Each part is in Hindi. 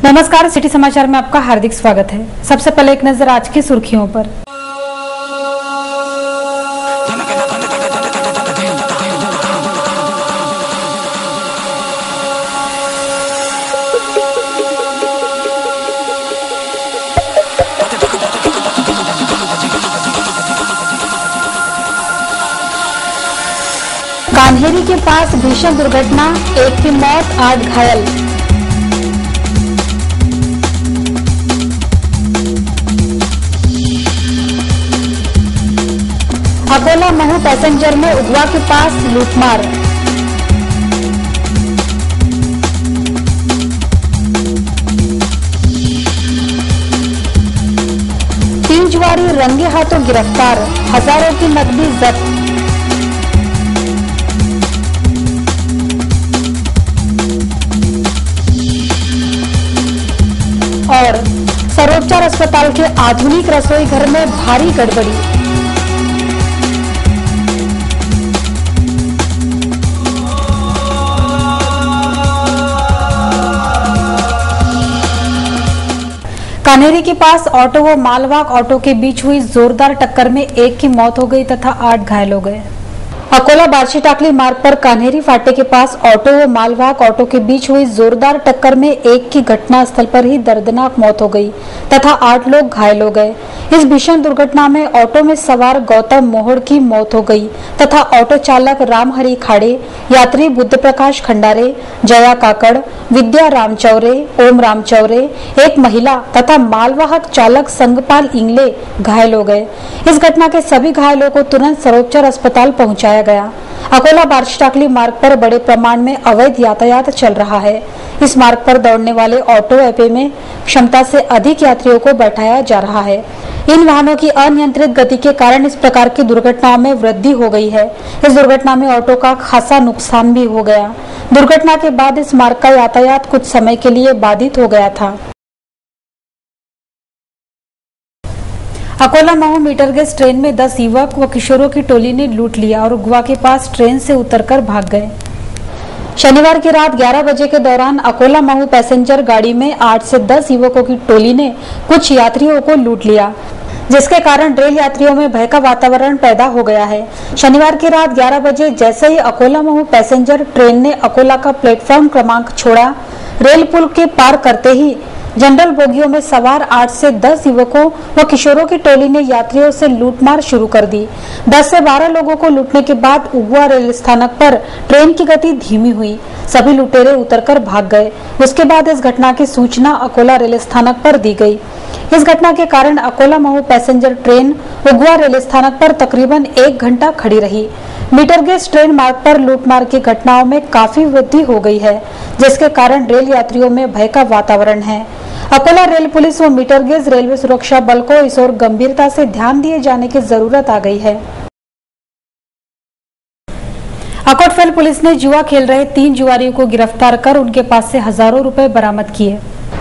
नमस्कार, सिटी समाचार में आपका हार्दिक स्वागत है। सबसे पहले एक नजर आज की सुर्खियों पर। कान्हेरी के पास भीषण दुर्घटना, एक की मौत, 8 घायल। अकोला महू पैसेंजर में उगवा के पास लूटमार। तीन जुआरी रंगे हाथों गिरफ्तार, हजारों की नकदी जब्त। और सर्वोपचार अस्पताल के आधुनिक रसोई घर में भारी गड़बड़ी। कान्हेरी के पास ऑटो व मालवाहक ऑटो के बीच हुई जोरदार टक्कर में एक की मौत हो गई तथा 8 घायल हो गए। अकोला बार्शी टाकली मार्ग पर कान्हेरी फाटे के पास ऑटो व मालवाहक ऑटो के बीच हुई जोरदार टक्कर में एक की घटना स्थल पर ही दर्दनाक मौत हो गई तथा 8 लोग घायल हो गए। इस भीषण दुर्घटना में ऑटो में सवार गौतम मोहड़ की मौत हो गई तथा ऑटो चालक रामहरि खाड़े, यात्री बुद्ध प्रकाश खंडारे, जया काकड़, विद्या रामचौरे, ओम रामचौरे, एक महिला तथा मालवाहक चालक संगपाल इंगले घायल हो गए। इस घटना के सभी घायलों को तुरंत सर्वोपचार अस्पताल पहुंचाया गया। अकोला बार्शी टाकली मार्ग पर बड़े प्रमाण में अवैध यातायात चल रहा है। इस मार्ग पर दौड़ने वाले ऑटो एपे में क्षमता से अधिक यात्रियों को बैठाया जा रहा है। इन वाहनों की अनियंत्रित गति के कारण इस प्रकार की दुर्घटनाओं में वृद्धि हो गई है। इस दुर्घटना में ऑटो का खासा नुकसान भी हो गया। दुर्घटना के बाद इस मार्ग का यातायात कुछ समय के लिए बाधित हो गया था। Akola Mhow meter gauge train में 10 युवक व किशोरों की टोली ने लूट लिया और उगवा के पास ट्रेन से उतरकर भाग गए। शनिवार की रात 11 बजे के दौरान अकोला महू पैसेंजर गाड़ी में 8 से 10 युवकों की टोली ने कुछ यात्रियों को लूट लिया, जिसके कारण रेल यात्रियों में भय का वातावरण पैदा हो गया है। शनिवार की रात 11 बजे जैसे ही अकोला महू पैसेंजर ट्रेन ने अकोला का प्लेटफॉर्म क्रमांक छोड़ा, रेल पुल के पार करते ही जनरल बोगियों में सवार 8 से 10 युवकों व किशोरों की टोली ने यात्रियों से लूटमार शुरू कर दी। 10 से 12 लोगों को लूटने के बाद उगवा रेल स्थानक पर ट्रेन की गति धीमी हुई। सभी लुटेरे उतरकर भाग गए। उसके बाद इस घटना की सूचना अकोला रेल स्थानक पर दी गई। इस घटना के कारण Akola Mhow passenger train Ugwa rail स्थानक पर तकरीबन 1 घंटा खड़ी रही। मीटर गेज ट्रेन मार्ग पर लूटमार की घटनाओं में काफी वृद्धि हो गई है, जिसके कारण रेल यात्रियों में भय का वातावरण है। अकोला रेल पुलिस व मीटर गेज रेलवे सुरक्षा बल को इस ओर गंभीरता से ध्यान दिए जाने की जरूरत आ गई है। अकोटफेल पुलिस ने जुआ खेल रहे 3 जुआरियों को गिरफ्तार कर उनके पास से हजारों रुपए बरामद किए।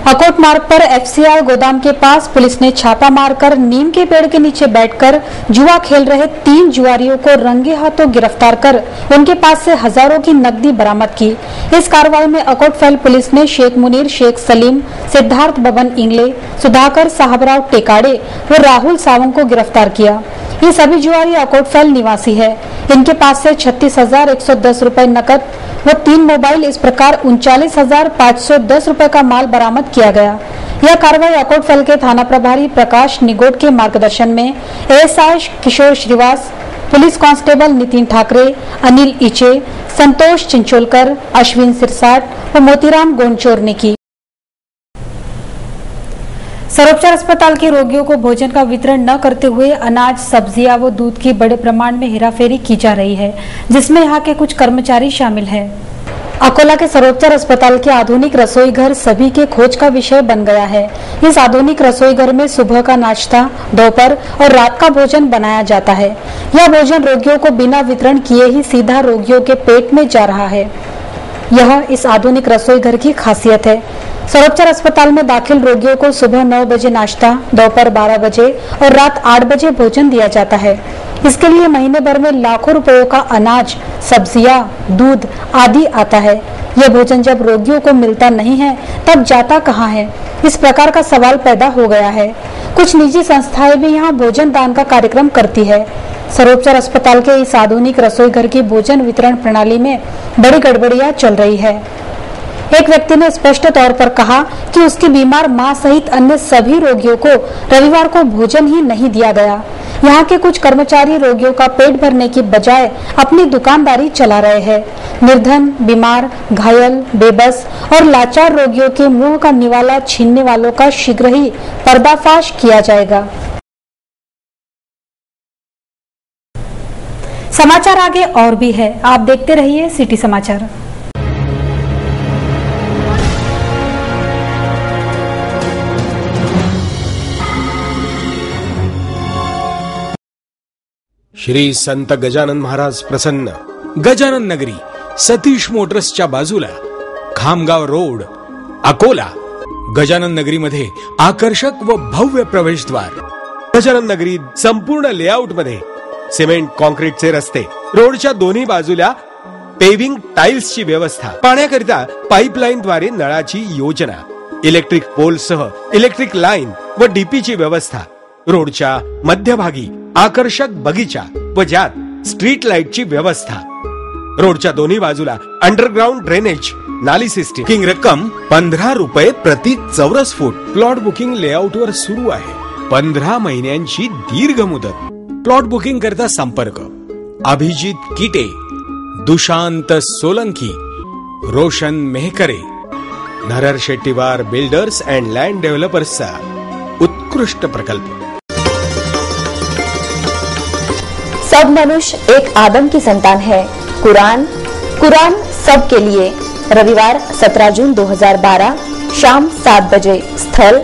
अकोट मार्ग पर FCI गोदाम के पास पुलिस ने छापा मारकर नीम के पेड़ के नीचे बैठकर जुआ खेल रहे 3 जुआरियों को रंगे हाथों गिरफ्तार कर उनके पास से हजारों की नकदी बरामद की। इस कार्रवाई में अकोटफेल पुलिस ने शेख मुनीर, शेख सलीम, सिद्धार्थ बबन इंगले, सुधाकर साहबराव टेकाड़े व राहुल सावंत को गिरफ्तार किया। ये सभी जुआरी अकोटफेल निवासी है। इनके पास से 36,110 रुपए नकद व 3 मोबाइल, इस प्रकार 39,510 रुपए का माल बरामद किया गया। यह कार्रवाई अकोटफेल के थाना प्रभारी प्रकाश निगोट के मार्गदर्शन में ASI किशोर श्रीवास, पुलिस कांस्टेबल नितिन ठाकरे, अनिल इचे, संतोष चिंचोलकर, अश्विन सिरसाट व मोतीराम गोंचोर ने की। सर्वोपचार अस्पताल के रोगियों को भोजन का वितरण न करते हुए अनाज, सब्जियां व दूध की बड़े प्रमाण में हेराफेरी की जा रही है, जिसमें यहाँ के कुछ कर्मचारी शामिल हैं। अकोला के सर्वोपचार अस्पताल के आधुनिक रसोई घर सभी के खोज का विषय बन गया है। इस आधुनिक रसोई घर में सुबह का नाश्ता, दोपहर और रात का भोजन बनाया जाता है। यह भोजन रोगियों को बिना वितरण किए ही सीधा रोगियों के पेट में जा रहा है। यह इस आधुनिक रसोई घर की खासियत है। सर्वोपचार अस्पताल में दाखिल रोगियों को सुबह 9 बजे नाश्ता, दोपहर 12 बजे और रात 8 बजे भोजन दिया जाता है। इसके लिए महीने भर में लाखों रुपयों का अनाज, सब्जियां, दूध आदि आता है। यह भोजन जब रोगियों को मिलता नहीं है तब जाता कहाँ है? इस प्रकार का सवाल पैदा हो गया है। कुछ निजी संस्थाएं भी यहाँ भोजन दान का कार्यक्रम करती है। सर्वोपचार अस्पताल के इस आधुनिक रसोई घर की भोजन वितरण प्रणाली में बड़ी गड़बड़ियां चल रही है। एक व्यक्ति ने स्पष्ट तौर पर कहा कि उसकी बीमार मां सहित अन्य सभी रोगियों को रविवार को भोजन ही नहीं दिया गया। यहाँ के कुछ कर्मचारी रोगियों का पेट भरने की बजाय अपनी दुकानदारी चला रहे हैं। निर्धन, बीमार, घायल, बेबस और लाचार रोगियों के मुंह का निवाला छीनने वालों का शीघ्र ही पर्दाफाश किया जाएगा। समाचार आगे और भी है, आप देखते रहिए सिटी समाचार। श्री संत गजानन महाराज प्रसन्न गजानन नगरी सतीश मोटर्सच्या बाजूला खामगाव रोड अकोला। गजानन नगरी मध्ये आकर्षक व भव्य प्रवेशद्वार। गजानन नगरी संपूर्ण लेआउट मध्ये सिमेंट कॉन्क्रीटचे रस्ते, रोडच्या दोन्ही बाजूला पेविंग टाइल्सची व्यवस्था, पाण्याकरिता पाईपलाईन द्वारे नळाची योजना, इलेक्ट्रिक पोलसह इलेक्ट्रिक लाईन व डीपीची व्यवस्था, रोडच्या मध्यभागी आकर्षक बगीचा व ज्यात स्ट्रीट लाईटची व्यवस्था, रोडच्या दोन्ही बाजूला अंडरग्राउंड ड्रेनेज, नाली सिस्टीम। बुकिंग रक्कम 15 रुपये प्रति चौरस फूट। प्लॉट बुकिंग लेआउट वर सुरू आहे। 15 महिन्यांची दीर्घ मुदत। प्लॉट बुकिंग करता संपर्क अभिजित कीटे, दुशांत सोलंकी, रोशन मेहकरे, नरहर शेट्टीवार बिल्डर्स अँड लँड डेव्हलपर्सचा उत्कृष्ट प्रकल्प। सब मनुष्य एक आदम की संतान है। कुरान सब के लिए। रविवार 17 जून 2012 शाम 7 बजे। स्थल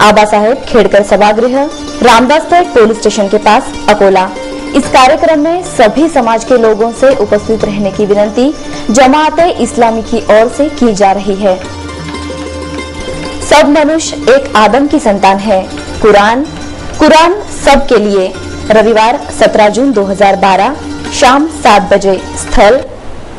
आबा साहेब खेड़कर सभागृह, रामदास पेट पुलिस स्टेशन के पास, अकोला। इस कार्यक्रम में सभी समाज के लोगों से उपस्थित रहने की विनती जमाअते इस्लामी की ओर से की जा रही है। सब मनुष्य एक आदम की संतान है। कुरान सब के लिए। रविवार 17 जून 2012 शाम 7 बजे। स्थल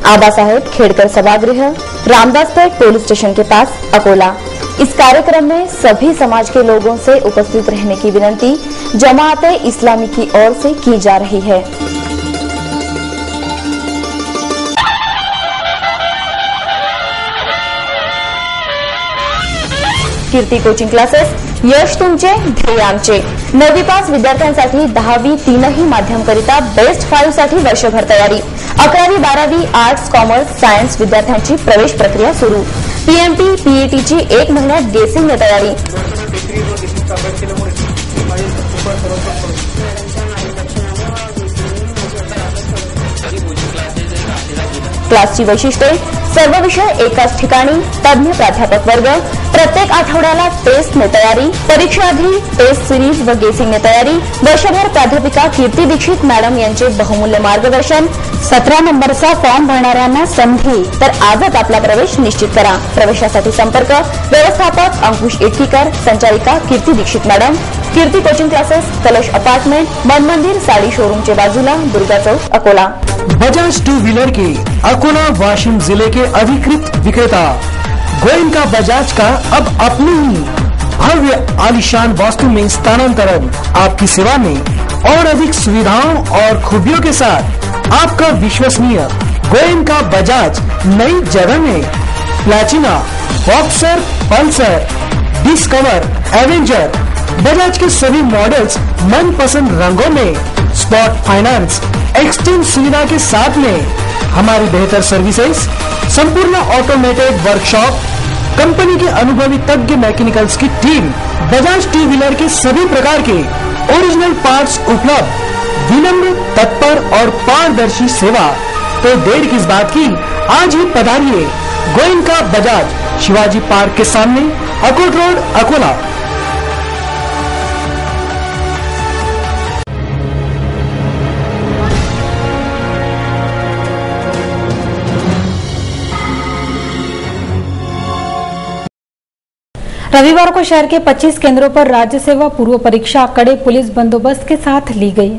आबा साहेब खेड़कर सभागृह, रामदास पेट पुलिस स्टेशन के पास, अकोला। इस कार्यक्रम में सभी समाज के लोगों से उपस्थित रहने की विनती जमाअते इस्लामी की ओर से की जा रही है। कीर्ती कोचिंग क्लासेस, यश तुमचे ध्येय आमचे। 9वी पास विद्यार्थ्यांसाठी 10वी तीनही माध्यमकरिता बेस्ट 5 साठी वर्षभर तयारी। 11वी 12वी आर्ट्स, कॉमर्स, सायन्स विद्यार्थ्यांची प्रवेश प्रक्रिया सुरू। पीएमटी पीईटीची 1 महिन्यात गेसिंगने तयारी। क्लासची वैशिष्ट्ये, सर्व विषय एकाच ठिकाणी, तज्ञ प्राध्यापक वर्ग, प्रत्येक आठवड्याला टेस्टने तयारी, परीक्षाआधी टेस्ट सिरीज व गेसिंगने तयारी, वर्षभर प्राध्यापिका कीर्ती दीक्षित मॅडम यांचे बहुमूल्य मार्गदर्शन। 17 नंबरचा फॉर्म भरणाऱ्यांना संधी, तर आजच आपला प्रवेश निश्चित करा। प्रवेशासाठी संपर्क व्यवस्थापक अंकुश इटकीकर, संचालिका कीर्ती दीक्षित मॅडम। कीर्ती कोचिंग क्लासेस, कलश अपार्टमेंट, मन मंदिर साड़ी शोरूम के बाजूला, दुर्गा चौक, अकोला। बजाज 2 व्हीलर के अकोला वाशिम जिले के अधिकृत विक्रेता गोयनका बजाज का अब अपनी ही भव्य आलीशान वास्तु में स्थानांतरण आपकी सेवा में और अधिक सुविधाओं और खूबियों के साथ आपका विश्वसनीय गोयनका बजाज नई जगह में Platina, boxer, Pulsar, discover, Avenger, Bajaj के सभी मॉडल्स मनपसंद रंगों में, स्पॉट फाइनेंस, एक्सचेंज सुविधा के साथ में हमारी बेहतर सर्विसेज, संपूर्ण ऑटोमेटेड वर्कशॉप, कंपनी के अनुभवी तज्ञ मैकेनिकल्स की टीम, बजाज 2 व्हीलर के सभी प्रकार के ओरिजिनल पार्ट्स उपलब्ध, विनम्र, तत्पर और पारदर्शी सेवा। तो देर किस बात की, आज ही पधारिए गोयनका बजाज, शिवाजी पार्क के सामने, अकोट रोड, अकोला। रविवार को शहर के 25 केंद्रों पर राज्य सेवा पूर्व परीक्षा कड़े पुलिस बंदोबस्त के साथ ली गई।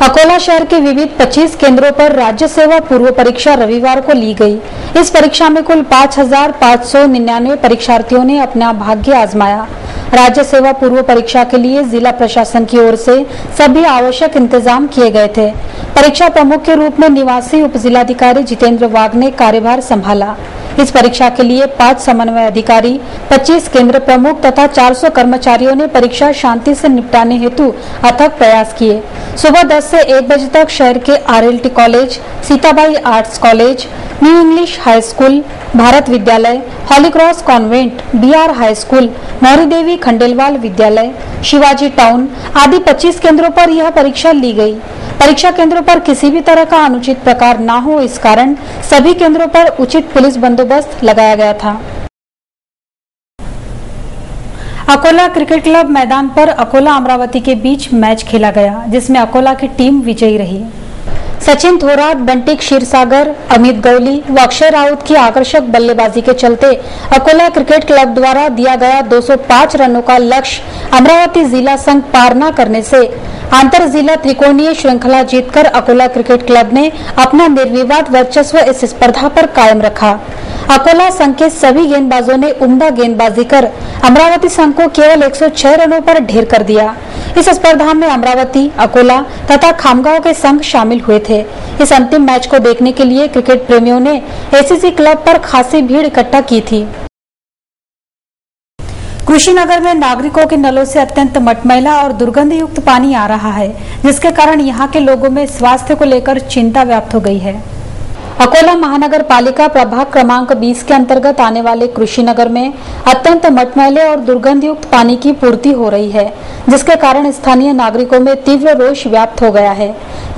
अकोला शहर के विविध 25 केंद्रों पर राज्य सेवा पूर्व परीक्षा रविवार को ली गई। इस परीक्षा में कुल 5,599 परीक्षार्थियों ने अपना भाग्य आजमाया। राज्य सेवा पूर्व परीक्षा के लिए जिला प्रशासन की ओर से सभी आवश्यक इंतजाम किए गए थे। परीक्षा प्रमुख के रूप में निवासी उप जिलाधिकारी जितेंद्र वाघ ने कार्यभार संभाला। इस परीक्षा के लिए 5 समन्वय अधिकारी, 25 केंद्र प्रमुख तथा 400 कर्मचारियों ने परीक्षा शांति से निपटाने हेतु अथक प्रयास किए। सुबह 10 से 1 बजे तक शहर के RLT college, Sitabai arts college, new English high school, Bharat Vidyalaya, holy cross convent, BR high school, Mauri Devi Khandelwal Vidyalaya, Shivaji town आदि 25 केंद्रों पर यह परीक्षा ली गई। परीक्षा केंद्रों पर किसी भी तरह का अनुचित प्रकार न हो, इस कारण सभी केंद्रों पर उचित पुलिस बंदोबस्त लगाया गया था। अकोला क्रिकेट क्लब मैदान पर अकोला अमरावती के बीच मैच खेला गया, जिसमें अकोला की टीम विजयी रही। सचिन थोराट, बंटी क्षीरसागर, अमित गौली व अक्षय राउत की आकर्षक बल्लेबाजी के चलते अकोला क्रिकेट क्लब द्वारा दिया गया 205 रनों का लक्ष्य अमरावती जिला संघ पार न करने से अंतर जिला त्रिकोणीय श्रृंखला जीतकर अकोला क्रिकेट क्लब ने अपना निर्विवाद वर्चस्व इस स्पर्धा पर कायम रखा। अकोला संघ के सभी गेंदबाजों ने उम्दा गेंदबाजी कर अमरावती संघ को केवल 106 रनों पर ढेर कर दिया। इस स्पर्धा में अमरावती, अकोला तथा खामगांव के संघ शामिल हुए थे। इस अंतिम मैच को देखने के लिए क्रिकेट प्रेमियों ने ACC क्लब पर खासी भीड़ इकट्ठा की थी। कुशीनगर में नागरिकों के नलों से अत्यंत मटमैला और दुर्गंध युक्त पानी आ रहा है, जिसके कारण यहां के लोगों में स्वास्थ्य को लेकर चिंता व्याप्त हो गई है। अकोला महानगर पालिका प्रभाग क्रमांक 20 के अंतर्गत आने वाले कुशीनगर में अत्यंत मटमैले और दुर्गंध युक्त पानी की पूर्ति हो रही है, जिसके कारण स्थानीय नागरिकों में तीव्र रोष व्याप्त हो गया है।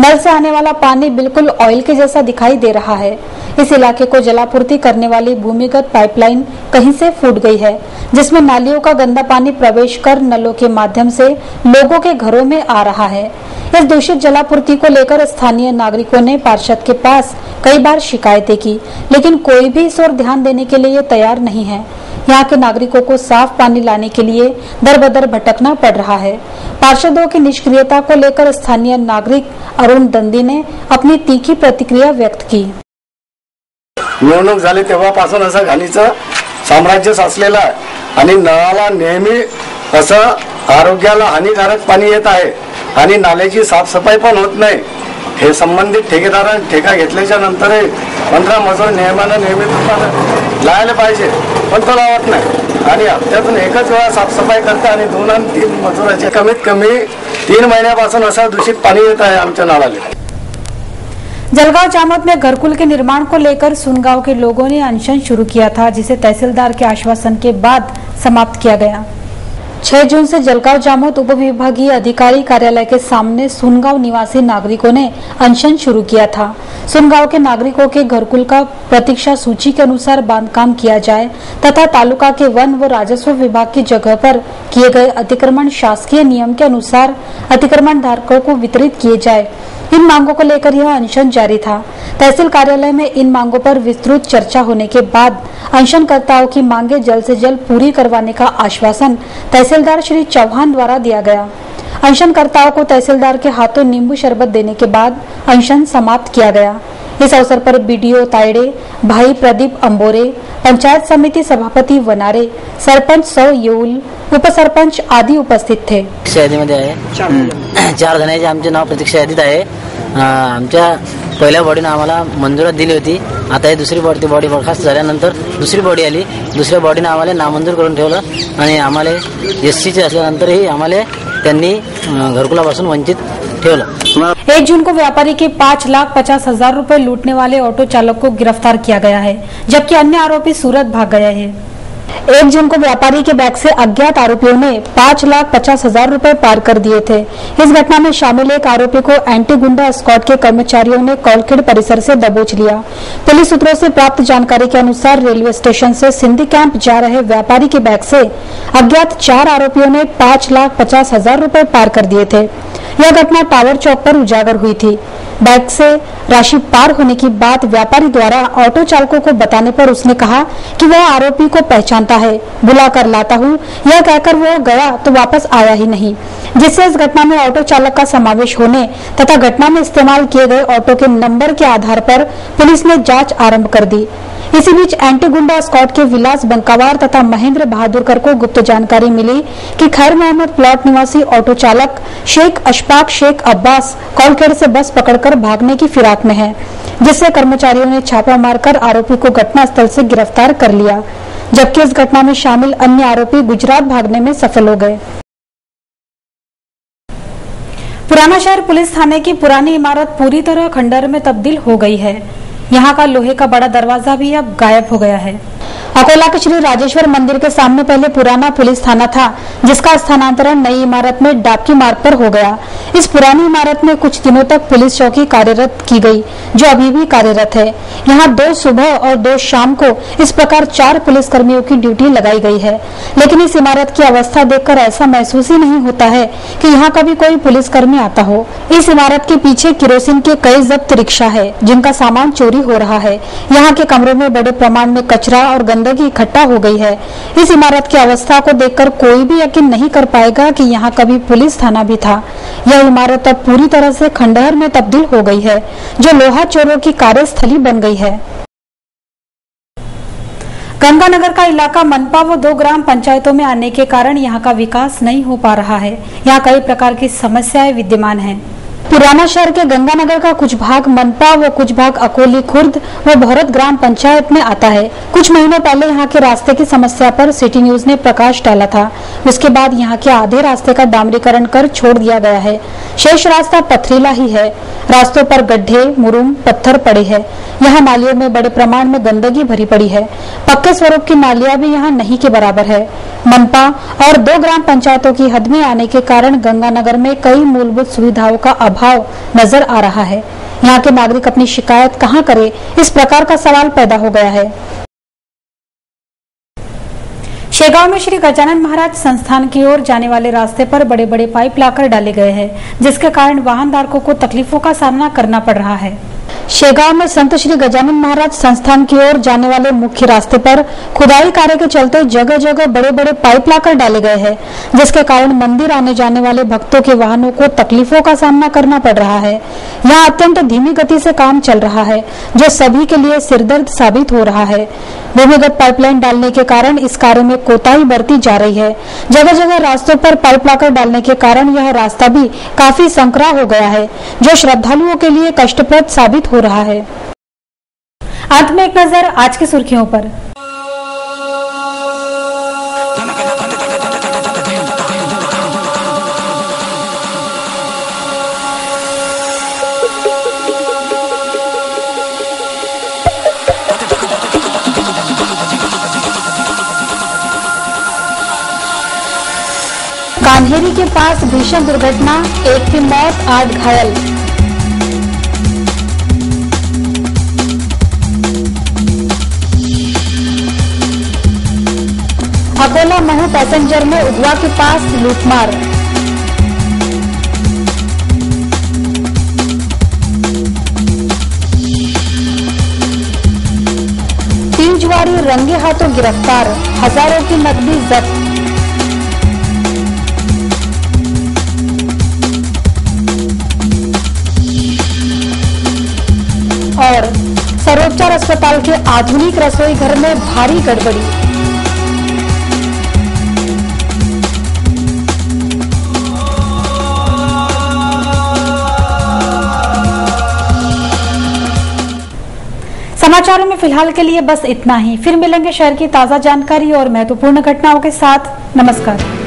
नल से आने वाला पानी बिल्कुल ऑयल के जैसा दिखाई दे रहा है। इस इलाके को जलापूर्ति करने वाली भूमिगत पाइपलाइन कहीं से फूट गई है, जिसमें नालियों का गंदा पानी प्रवेश कर नलों के माध्यम से लोगों के घरों में आ रहा है। इस दूषित जलापूर्ति को लेकर स्थानीय नागरिकों ने पार्षद के पास कई बार शिकायतें की, लेकिन कोई भी इस ओर ध्यान देने के लिए तैयार नहीं है। यहाँ के नागरिकों को साफ पानी लाने के लिए दर बदर भटकना पड़ रहा है। पार्षदों की निष्क्रियता को लेकर स्थानीय नागरिक अरुण दंदी ने अपनी तीखी प्रतिक्रिया व्यक्त की। निवडणूक झाली तेव्हापासून असं घाणीचं साम्राज्य साचलेलं आहे आणि नळाला नेहमी असं आरोग्याला हानिकारक पाणी येत आहे आणि नाल्याची साफसफाई पण होत नाही। हे संबंधित ठेकेदारांनी ठेका घेतल्याच्या नंतर 15 मजूर नियमानं नियमितपणे लावायला पाहिजे, पण तो लावत नाही आणि हप्त्यातून एकच वेळा साफसफाई करते आणि 2 आणि 3 मजुराचे कमीत कमी 3 महिन्यापासून असं दूषित पाणी येत आहे आमच्या नळाला। जलगांव जामोद में घरकुल के निर्माण को लेकर सुनगांव के लोगों ने अनशन शुरू किया था, जिसे तहसीलदार के आश्वासन के बाद समाप्त किया गया। 6 जून से जलगांव जामोद उप विभागीय अधिकारी कार्यालय के सामने सुनगांव निवासी नागरिकों ने अनशन शुरू किया था। सुनगांव के नागरिकों के घरकुल का प्रतीक्षा सूची के अनुसार बांधकाम किया जाए तथा तालुका के वन व राजस्व विभाग की जगह पर किए गए अतिक्रमण शासकीय नियम के अनुसार अतिक्रमण धारकों को वितरित किए जाए। इन मांगों को लेकर यह अनशन जारी था। तहसील कार्यालय में इन मांगों पर विस्तृत चर्चा होने के बाद अनशनकर्ताओं की मांगे जल्द से जल्द पूरी करवाने का आश्वासन तहसीलदार श्री चौहान द्वारा दिया गया। अनशनकर्ताओं को तहसीलदार के हाथों नींबू शरबत देने के बाद अनशन समाप्त किया गया। इस अवसर पर BDO तायडे, भाई प्रदीप अंबोरे, पंचायत समिति सभापति वनारे, सरपंच सौ येऊल, उपसरपंच आदि उपस्थित थे। यादीमध्ये आहे 4 जणांचे आमचे नाव प्रतीक्षा यादीत आहे। आमच्या पहिल्या बॉडीने आम्हाला मंजुरात दिली होती। आता ही दुसरी बॉडी बरखास्त झाल्यानंतर दुसरी बॉडी आली। दुसऱ्या बॉडीने आम्हाला नामंजूर करून ठेवलं आणि आम्हाला SCचे असल्यानंतरही आम्हाला त्यांनी घरकुलापासून वंचित ठेवलं। 1 जून को व्यापारी के 5,50,000 रुपए लूटने वाले ऑटो चालक को गिरफ्तार किया गया है, जबकि अन्य आरोपी सूरत भाग गया है। 1 जून को व्यापारी के बैग से अज्ञात आरोपियों ने 5,50,000 रुपए पार कर दिए थे। इस घटना में शामिल एक आरोपी को एंटी गुंडा स्क्वाड के कर्मचारियों ने कॉलखेड़ परिसर से दबोच लिया। पुलिस सूत्रों से प्राप्त जानकारी के अनुसार रेलवे स्टेशन से सिंधी कैंप जा रहे व्यापारी के बैग से अज्ञात 4 आरोपियों ने 5,50,000 रुपए पार कर दिए थे। यह घटना टावर चौक पर उजागर हुई थी। बाइक से राशि पार होने की बात व्यापारी द्वारा ऑटो चालकों को बताने पर उसने कहा कि वह आरोपी को पहचानता है, बुला कर लाता हूँ। यह कहकर वो गया तो वापस आया ही नहीं, जिससे इस घटना में ऑटो चालक का समावेश होने तथा घटना में इस्तेमाल किए गए ऑटो के नंबर के आधार पर पुलिस ने जांच आरंभ कर दी। इसी बीच एंटी गुंडा स्क्वाड के विलास बंकावार तथा महेंद्र बहादुरकर को गुप्त जानकारी मिली कि खैर मोहम्मद प्लॉट निवासी ऑटो चालक शेख अशफाक शेख अब्बास कॉलखेड़ से बस पकड़कर भागने की फिराक में है, जिससे कर्मचारियों ने छापा मारकर आरोपी को घटनास्थल से गिरफ्तार कर लिया, जबकि इस घटना में शामिल अन्य आरोपी गुजरात भागने में सफल हो गए। पुराना शहर पुलिस थाने की पुरानी इमारत पूरी तरह खंडहर में तब्दील हो गई है। यहाँ का लोहे का बड़ा दरवाजा भी अब गायब हो गया है। अकोला के श्री राजेश्वर मंदिर के सामने पहले पुराना पुलिस थाना था, जिसका स्थानांतरण नई इमारत में डाबकी मार्ग पर हो गया। इस पुरानी इमारत में कुछ दिनों तक पुलिस चौकी कार्यरत की गई, जो अभी भी कार्यरत है। यहाँ 2 सुबह और 2 शाम को इस प्रकार 4 पुलिस कर्मियों की ड्यूटी लगाई गई है। लेकिन इस इमारत की अवस्था देखकर ऐसा महसूस ही नहीं होता है कि यहाँ कभी कोई पुलिसकर्मी आता हो। इस इमारत के पीछे केरोसिन के कई जब्त रिक्शा है, जिनका सामान चोरी हो रहा है। यहाँ के कमरों में बड़े प्रमाण में कचरा और गंदगी इकट्ठा हो गई है। इस इमारत की अवस्था को देखकर कोई भी यकीन नहीं कर पाएगा कि यहाँ कभी पुलिस थाना भी था। यह इमारत अब पूरी तरह से खंडहर में तब्दील हो गई है, जो लोहा चोरों की कार्यस्थली बन गई है। गंगानगर का इलाका मनपा व 2 ग्राम पंचायतों में आने के कारण यहाँ का विकास नहीं हो पा रहा है। यहाँ कई प्रकार की समस्याएं विद्यमान हैं। पुराना शहर के गंगानगर का कुछ भाग मनपा व कुछ भाग अकोली खुर्द व भौरत ग्राम पंचायत में आता है। कुछ महीनों पहले यहाँ के रास्ते की समस्या पर सिटी न्यूज ने प्रकाश डाला था। उसके बाद यहाँ के आधे रास्ते का डामरीकरण कर छोड़ दिया गया है। शेष रास्ता पथरीला ही है। रास्तों पर गड्ढे, मुरुम, पत्थर पड़े हैं। यहाँ नालियों में बड़े प्रमाण में गंदगी भरी पड़ी है। पक्के स्वरूप की नालियां भी यहाँ नहीं के बराबर है। मनपा और 2 ग्राम पंचायतों की हद में आने के कारण गंगानगर में कई मूलभूत सुविधाओं का अभाव नजर आ रहा है। यहाँ के नागरिक अपनी शिकायत कहाँ करे, इस प्रकार का सवाल पैदा हो गया है। शेगांव में श्री गजानन महाराज संस्थान की ओर जाने वाले रास्ते पर बड़े बड़े पाइप लाकर डाले गए हैं, जिसके कारण वाहन धारकों को तकलीफों का सामना करना पड़ रहा है। शेगांव में संत श्री गजानन महाराज संस्थान की ओर जाने वाले मुख्य रास्ते पर खुदाई कार्य के चलते जगह जगह बड़े बड़े पाइप लाकर डाले गए हैं, जिसके कारण मंदिर आने जाने वाले भक्तों के वाहनों को तकलीफों का सामना करना पड़ रहा है। यहाँ अत्यंत धीमी गति से काम चल रहा है, जो सभी के लिए सिरदर्द साबित हो रहा है। भूमिगत पाइपलाइन डालने के कारण इस कार्य में कोताही बरती जा रही है। जगह जगह रास्तों पर पाइप लाकर डालने के कारण यह रास्ता भी काफी संकरा हो गया है, जो श्रद्धालुओं के लिए कष्टप्रद साबित हो रहा है। अंत में एक नजर आज की सुर्खियों पर। कान्हेरी के पास भीषण दुर्घटना, 1 की मौत, 8 घायल। अकोला महू पैसेंजर में उगवा के पास लूटमार। तीन जुआरी रंगे हाथों गिरफ्तार, हजारों की नकदी जब्त। और सर्वोपचार अस्पताल के आधुनिक रसोई घर में भारी गड़बड़ी। समाचारों में फिलहाल के लिए बस इतना ही। फिर मिलेंगे शहर की ताजा जानकारी और महत्वपूर्ण घटनाओं के साथ। नमस्कार।